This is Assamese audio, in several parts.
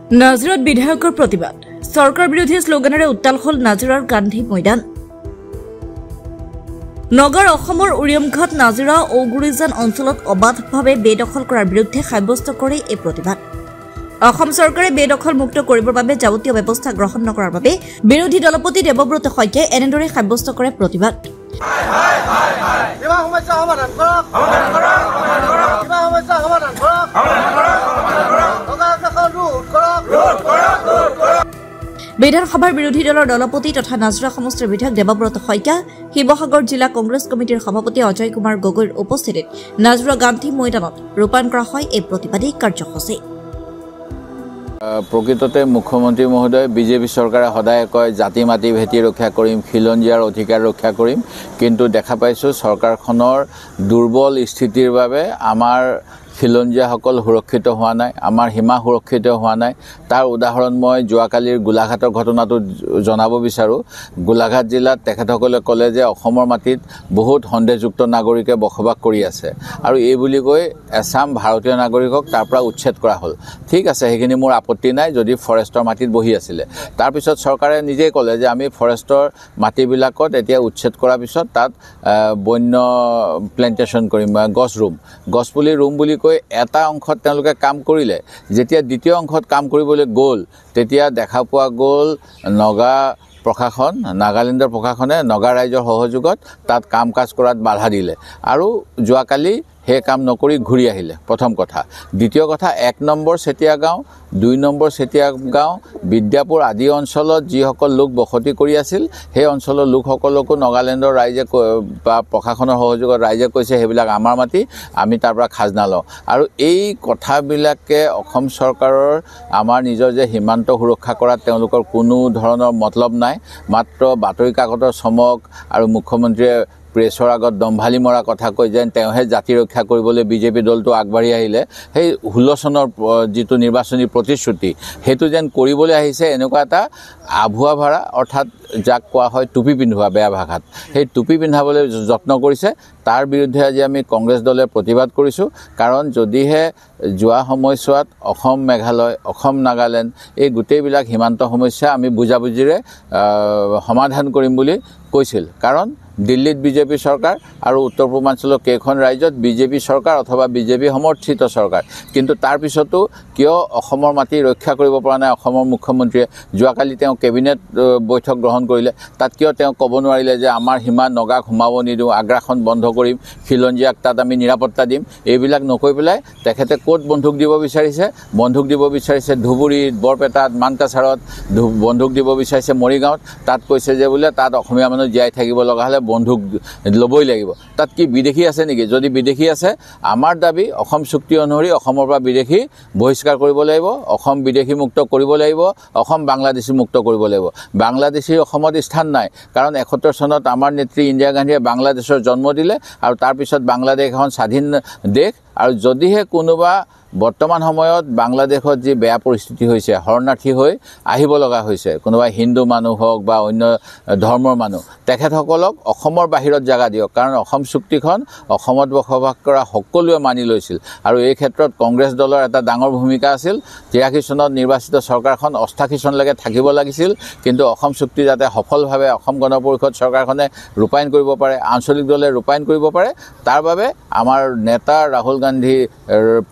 নাজিৰাত বিধায়কৰ প্ৰতিবাদ চৰকাৰ বিৰোধী শ্লোগানেৰে উত্তাল হল নাজিৰাৰ গান্ধী ময়দান নগৰ অসমৰ উৰিয়ামঘাট নাজিৰা ঔগুৰিজান অঞ্চলত অবাধভাৱে বেদখল কৰাৰ বিৰুদ্ধে সাব্যস্ত কৰে এই প্ৰতিবাদ অসম চৰকাৰে বেদখল মুক্ত কৰিবৰ বাবে যাৱতীয় ব্যৱস্থা গ্ৰহণ নকৰাৰ বাবে বিৰোধী দলপতি দেৱব্ৰত শইকীয়াই এনেদৰে সাব্যস্ত কৰে প্ৰতিবাদ বিধানসভাৰ বিৰোধী দলৰ দলপতি তথা নাজিৰা সমষ্টিৰ বিধায়ক দেৱব্ৰত শইকীয়া শিৱসাগৰ জিলা কংগ্ৰেছ কমিটিৰ সভাপতি অজয় কুমাৰ গগৈৰ উপস্থিতিত নাজিৰা গান্ধী ময়দানত ৰূপায়ণ কৰা হয় এই প্ৰতিবাদী কাৰ্যসূচী প্ৰকৃততে মুখ্যমন্ত্ৰী মহোদয় বিজেপি চৰকাৰে সদায় কয় জাতি মাটি ভেটি ৰক্ষা কৰিম খিলঞ্জীয়াৰ অধিকাৰ ৰক্ষা কৰিম কিন্তু দেখা পাইছোঁ চৰকাৰখনৰ দুৰ্বল স্থিতিৰ বাবে আমাৰ খিলঞ্জীয়াসকল সুৰক্ষিত হোৱা নাই আমাৰ সীমা সুৰক্ষিত হোৱা নাই তাৰ উদাহৰণ মই যোৱাকালিৰ গোলাঘাটৰ ঘটনাটো জনাব বিচাৰোঁ গোলাঘাট জিলাত তেখেতসকলে ক'লে যে অসমৰ মাটিত বহুত সন্দেহযুক্ত নাগৰিকে বসবাস কৰি আছে আৰু এই বুলি কৈ এছাম ভাৰতীয় নাগৰিকক তাৰ পৰা উচ্ছেদ কৰা হ'ল ঠিক আছে সেইখিনি মোৰ আপত্তি নাই যদি ফৰেষ্টৰ মাটিত বহি আছিলে তাৰপিছত চৰকাৰে নিজেই ক'লে যে আমি ফৰেষ্টৰ মাটিবিলাকত এতিয়া উচ্ছেদ কৰাৰ পিছত তাত বন্য প্লেণ্টেশ্যন কৰিম গছ ৰুম গছপুলি ৰুম বুলি এটা অংশত তেওঁলোকে কাম কৰিলে যেতিয়া দ্বিতীয় অংশত কাম কৰিবলৈ গ'ল তেতিয়া দেখা পোৱা গ'ল নাগালেণ্ডৰ প্ৰশাসনে নগা ৰাইজৰ সহযোগত তাত কাম কাজ কৰাত বাধা দিলে আৰু যোৱাকালি সেই কাম নকৰি ঘূৰি আহিলে প্ৰথম কথা দ্বিতীয় কথা 1 নম্বৰ চেতিয়া গাঁও 2 নম্বৰ চেতিয়া গাঁও বিদ্যাপুৰ আদি অঞ্চলত যিসকল লোক বসতি কৰি আছিল সেই অঞ্চলৰ লোকসকলকো নগালেণ্ডৰ ৰাইজে বা প্ৰশাসনৰ সহযোগত ৰাইজে কৈছে সেইবিলাক আমাৰ মাটি আমি তাৰ পৰা খাজনা লওঁ আৰু এই কথাবিলাকে অসম চৰকাৰৰ আমাৰ নিজৰ যে সীমান্ত সুৰক্ষা কৰাত তেওঁলোকৰ কোনো ধৰণৰ মতলব নাই মাত্ৰ বাতৰি কাকতৰ চমক আৰু মুখ্যমন্ত্ৰীয়ে প্ৰেছৰ আগত দম্ভালি মৰা কথা কৈ যেন তেওঁহে জাতি ৰক্ষা কৰিবলৈ বিজেপি দলটো আগবাঢ়ি আহিলে সেই 16 চনৰ যিটো নিৰ্বাচনী প্ৰতিশ্ৰুতি সেইটো যেন কৰিবলৈ আহিছে এনেকুৱা এটা আভুৱা ভাড়া অৰ্থাৎ যাক কোৱা হয় টুপি পিন্ধোৱা বেয়া ভাষাত সেই টুপি পিন্ধাবলৈ যত্ন কৰিছে তাৰ বিৰুদ্ধে আজি আমি কংগ্ৰেছ দলে প্ৰতিবাদ কৰিছোঁ কাৰণ যদিহে যোৱা সময়ছোৱাত অসম মেঘালয় অসম নাগালেণ্ড এই গোটেইবিলাক সীমান্ত সমস্যা আমি বুজাবুজিৰে সমাধান কৰিম বুলি কৈছিল কাৰণ দিল্লীত বিজেপি চৰকাৰ আৰু উত্তৰ পূৰ্বাঞ্চলৰ কেইখন ৰাজ্যত বিজেপি চৰকাৰ অথবা বিজেপি সমৰ্থিত চৰকাৰ কিন্তু তাৰ পিছতো কিয় অসমৰ মাটি ৰক্ষা কৰিব পৰা নাই অসমৰ মুখ্যমন্ত্ৰীয়ে যোৱাকালি তেওঁ কেবিনেট বৈঠক গ্ৰহণ কৰিলে তাত কিয় তেওঁ ক'ব নোৱাৰিলে যে আমাৰ সীমা নগাক সোমাব নিদিওঁ আগ্ৰাসন বন্ধ কৰিম খিলঞ্জীয়াক তাত আমি নিৰাপত্তা দিম এইবিলাক নকৈ পেলাই তেখেতে ক'ত বন্ধুক দিব বিচাৰিছে ধুবুৰীত বৰপেটাত মানকাছাৰত বন্ধুক দিব বিচাৰিছে মৰিগাঁৱত তাত কৈছে যে বোলে তাত অসমীয়া মানুহ জীয়াই থাকিব লগা হ'লে বন্ধুক ল'বই লাগিব তাত কি বিদেশী আছে নেকি যদি বিদেশী আছে আমাৰ দাবী অসম চুক্তি অনুসৰি অসমৰ পৰা বিদেশী বহিষ্কাৰ কৰিব লাগিব অসম বিদেশী মুক্ত কৰিব লাগিব অসম বাংলাদেশী মুক্ত কৰিব লাগিব বাংলাদেশীৰ অসমত স্থান নাই কাৰণ 71 চনত আমাৰ নেত্ৰী ইন্দিৰা গান্ধীয়ে বাংলাদেশৰ জন্ম দিলে আৰু তাৰপিছত বাংলাদেশ এখন স্বাধীন দেশ আৰু যদিহে কোনোবা বৰ্তমান সময়ত বাংলাদেশত যি বেয়া পৰিস্থিতি হৈছে শৰণাৰ্থী হৈ আহিব লগা হৈছে কোনোবা হিন্দু মানুহ হওক বা অন্য ধৰ্মৰ মানুহ তেখেতসকলক অসমৰ বাহিৰত জাগা দিয়ক কাৰণ অসম চুক্তিখন অসমত বসবাস কৰা সকলোৱে মানি লৈছিল আৰু এই ক্ষেত্ৰত কংগ্ৰেছ দলৰ এটা ডাঙৰ ভূমিকা আছিল 83 চনত নিৰ্বাচিত চৰকাৰখন 88 চনলৈকে থাকিব লাগিছিল কিন্তু অসম চুক্তি যাতে সফলভাৱে অসম গণ পৰিষদ চৰকাৰখনে ৰূপায়ণ কৰিব পাৰে আঞ্চলিক দলে ৰূপায়ণ কৰিব পাৰে তাৰ বাবে আমাৰ নেতা ৰাহুল গান্ধীৰ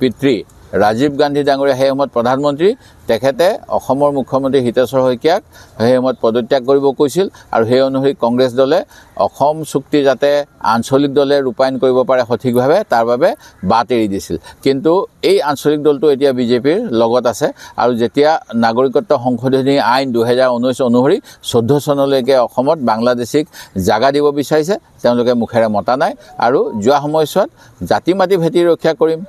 পিতৃ ৰাজীৱ গান্ধী ডাঙৰীয়া সেই সময়ত প্ৰধানমন্ত্ৰী তেখেতে অসমৰ মুখ্যমন্ত্ৰী হিতেশ্বৰ শইকীয়াক সেই সময়ত পদত্যাগ কৰিব কৈছিল আৰু সেই অনুসৰি কংগ্ৰেছ দলে অসম চুক্তি যাতে আঞ্চলিক দলে ৰূপায়ণ কৰিব পাৰে সঠিকভাৱে তাৰ বাবে বাট এৰি দিছিল কিন্তু এই আঞ্চলিক দলটো এতিয়া বিজেপিৰ লগত আছে আৰু যেতিয়া নাগৰিকত্ব সংশোধনী আইন 2019 অনুসৰি 14 চনলৈকে অসমত বাংলাদেশীক জাগা দিব বিচাৰিছে তেওঁলোকে মুখেৰে মতা নাই আৰু যোৱা সময়ছোৱাত জাতি মাটি ভেটি ৰক্ষা কৰিম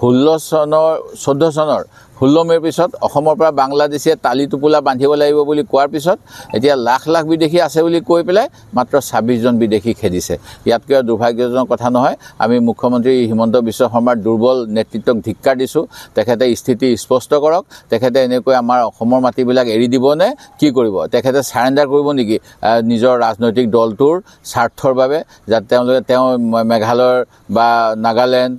14 চনৰ 16 মেৰ পিছত অসমৰ পৰা বাংলাদেশীয়ে তালি টোপোলা বান্ধিব লাগিব বুলি কোৱাৰ পিছত এতিয়া লাখ লাখ বিদেশী আছে বুলি কৈ পেলাই মাত্ৰ 26 জন বিদেশী খেদিছে ইয়াতকৈ দুৰ্ভাগ্যজনক কথা নহয় আমি মুখ্যমন্ত্ৰী হিমন্ত বিশ্ব শৰ্মাৰ দুৰ্বল নেতৃত্বক ধিক্কাৰ দিছোঁ তেখেতে স্থিতি স্পষ্ট কৰক তেখেতে এনেকৈ আমাৰ অসমৰ মাটিবিলাক এৰি দিবনে কি কৰিব তেখেতে সাৰেণ্ডাৰ কৰিব নেকি নিজৰ ৰাজনৈতিক দলটোৰ স্বাৰ্থৰ বাবে যাতে তেওঁ মেঘালয়ৰ বা নাগালেণ্ড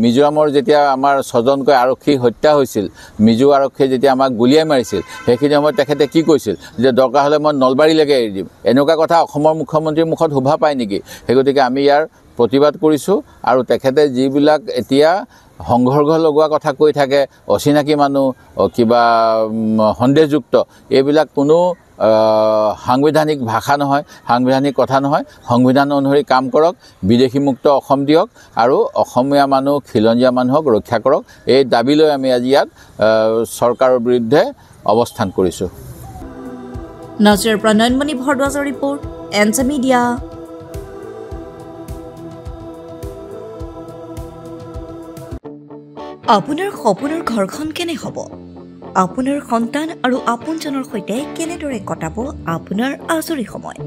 মিজোৰামৰ যেতিয়া আমাৰ 6জনকৈ আৰক্ষী হত্যা হত্যা হৈছিল মিজো আৰক্ষীয়ে যেতিয়া আমাক গুলিয়াই মাৰিছিল সেইখিনি সময়ত তেখেতে কি কৈছিল যে দৰকাৰ হ'লে মই নলবাৰীলৈকে এৰি দিম এনেকুৱা কথা অসমৰ মুখ্যমন্ত্ৰীৰ মুখত শোভা পায় নেকি সেই গতিকে আমি ইয়াৰ প্ৰতিবাদ কৰিছোঁ আৰু তেখেতে যিবিলাক এতিয়া সংঘৰ্ষ লগোৱা কথা কৈ থাকে অচিনাকি মানুহ কিবা সন্দেহযুক্ত এইবিলাক কোনো সাংবিধানিক ভাষা নহয় সাংবিধানিক কথা নহয় সংবিধান অনুসৰি কাম কৰক বিদেশীমুক্ত অসম দিয়ক আৰু অসমীয়া মানুহ খিলঞ্জীয়া মানুহক ৰক্ষা কৰক এই দাবী লৈ আমি আজি ইয়াত চৰকাৰৰ বিৰুদ্ধে অৱস্থান কৰিছোঁ নাজিৰাৰ পৰা নয়নমণি ভৰদ্বাজৰ ৰিপৰ্ট এনজে মিডিয়া আপোনাৰ সপোনৰ ঘৰখন কেনে হ'ব আপোনাৰ সন্তান আৰু আপোনজনৰ সৈতে কেনেদৰে কটাব আপোনাৰ আজৰি সময়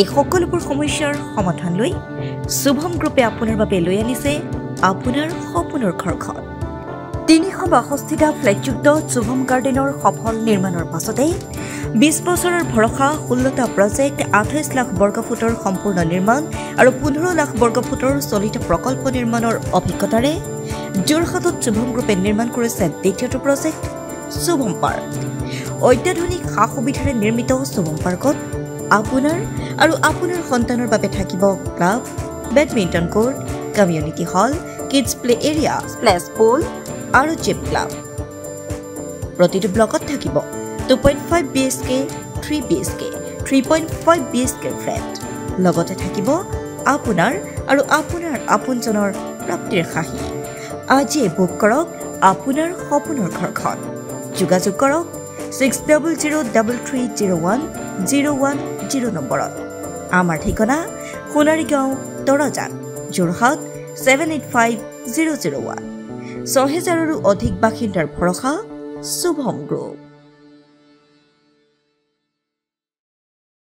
এই সকলোবোৰ সমস্যাৰ সমাধান লৈ শুভম গ্ৰুপে আপোনাৰ বাবে লৈ আনিছে আপোনাৰ সপোনৰ ঘৰখন 362টা ফ্লেটযুক্ত শুভম গাৰ্ডেনৰ সফল নিৰ্মাণৰ পাছতে 20 বছৰৰ ভৰসা 16টা প্ৰজেক্ট 28 লাখ বৰ্গফুটৰ সম্পূৰ্ণ নিৰ্মাণ আৰু 15 লাখ বৰ্গফুটৰ চলিত প্ৰকল্প নিৰ্মাণৰ অভিজ্ঞতাৰে যোৰহাটত শুভম গ্ৰুপে নিৰ্মাণ কৰিছে দ্বিতীয়টো প্ৰজেক্ট শুভম পাৰ্ক অত্যাধুনিক সা সুবিধাৰে নিৰ্মিত শুভম পাৰ্কত আপোনাৰ আৰু আপোনাৰ সন্তানৰ বাবে থাকিব club badminton court community hall kids play area splash pool আৰু জিম ক্লাব প্ৰতিটো ব্লকত থাকিব 2.5 BHK 3 BHK 3.5 BHK ফ্লেট লগতে থাকিব আপোনাৰ আৰু আপোনাৰ আপোনজনৰ প্ৰাপ্তিৰ সাহী আজি বুক কৰক আপোনাৰ সপোনৰ ঘৰখন যোগাযোগ কৰক 6003301010 নম্বৰত আমাৰ ঠিকনা সোণাৰীগাঁও তৰাজান যোৰহাট 785001 6000ৰো অধিক বাসিন্দাৰ ভৰসা শুভম গ্ৰুপ